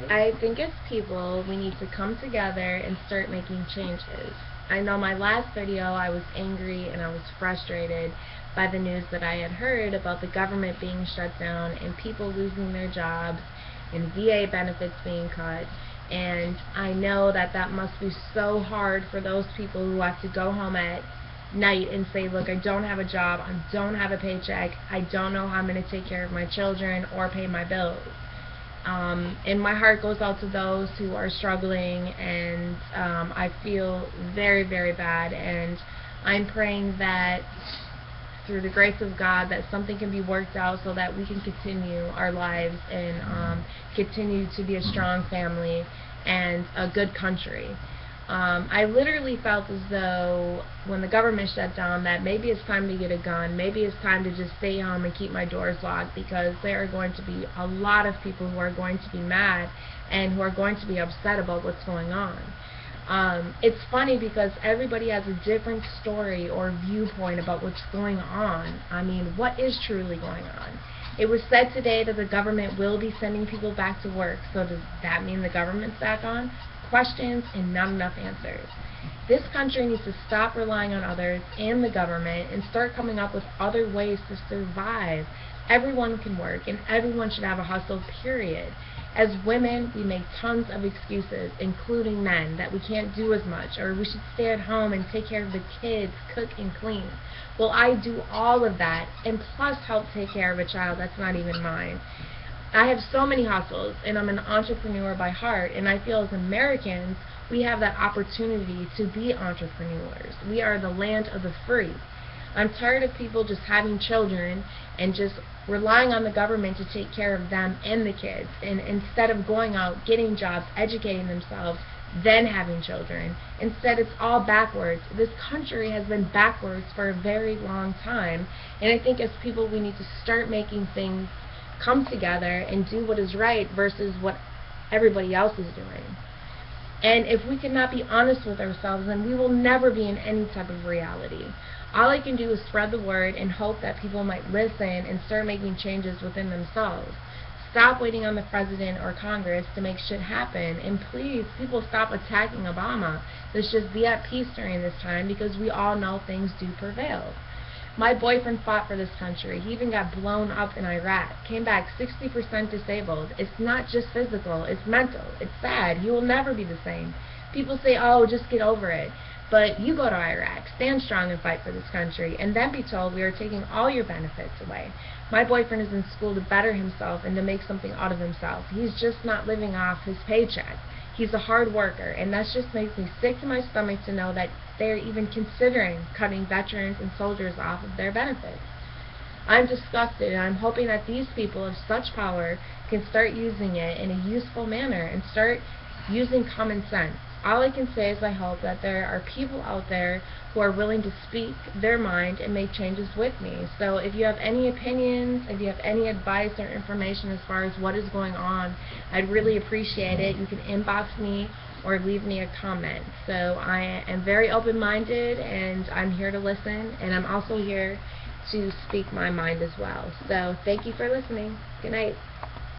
I think as people, we need to come together and start making changes. I know my last video, I was angry and I was frustrated by the news that I had heard about the government being shut down and people losing their jobs and VA benefits being cut. And I know that that must be so hard for those people who have to go home at night and say, look, I don't have a job, I don't have a paycheck, I don't know how I'm going to take care of my children or pay my bills. And my heart goes out to those who are struggling, and I feel very, very bad, and I'm praying that through the grace of God that something can be worked out so that we can continue our lives and continue to be a strong family and a good country. I literally felt as though when the government shut down that maybe it's time to get a gun, maybe it's time to just stay home and keep my doors locked, because there are going to be a lot of people who are going to be mad and who are going to be upset about what's going on. It's funny because everybody has a different story or viewpoint about what's going on. I mean, what is truly going on? It was said today that the government will be sending people back to work, so does that mean the government's back on? Questions and not enough answers. This country needs to stop relying on others and the government and start coming up with other ways to survive. Everyone can work and everyone should have a hustle, period. As women, we make tons of excuses, including men, that we can't do as much, or we should stay at home and take care of the kids, cook and clean. Well, I do all of that and plus help take care of a child that's not even mine. I have so many hustles, and I'm an entrepreneur by heart, and I feel as Americans, we have that opportunity to be entrepreneurs. We are the land of the free. I'm tired of people just having children and just relying on the government to take care of them and the kids, and instead of going out, getting jobs, educating themselves, then having children. Instead, it's all backwards. This country has been backwards for a very long time, and I think as people we need to start making things come together and do what is right versus what everybody else is doing. And if we cannot be honest with ourselves, then we will never be in any type of reality. All I can do is spread the word and hope that people might listen and start making changes within themselves. Stop waiting on the president or Congress to make shit happen, and please, people, stop attacking Obama. Let's just be at peace during this time, because we all know things do prevail. My boyfriend fought for this country. He even got blown up in Iraq. Came back 60% disabled. It's not just physical, it's mental. It's sad. He will never be the same. People say, oh, just get over it. But you go to Iraq, stand strong and fight for this country, and then be told we are taking all your benefits away. My boyfriend is in school to better himself and to make something out of himself. He's just not living off his paycheck. He's a hard worker, and that just makes me sick to my stomach to know that they're even considering cutting veterans and soldiers off of their benefits. I'm disgusted, and I'm hoping that these people of such power can start using it in a useful manner and start using common sense. All I can say is I hope that there are people out there who are willing to speak their mind and make changes with me. So if you have any opinions, if you have any advice or information as far as what is going on, I'd really appreciate it. You can inbox me or leave me a comment. So I am very open-minded, and I'm here to listen, and I'm also here to speak my mind as well. So thank you for listening. Good night.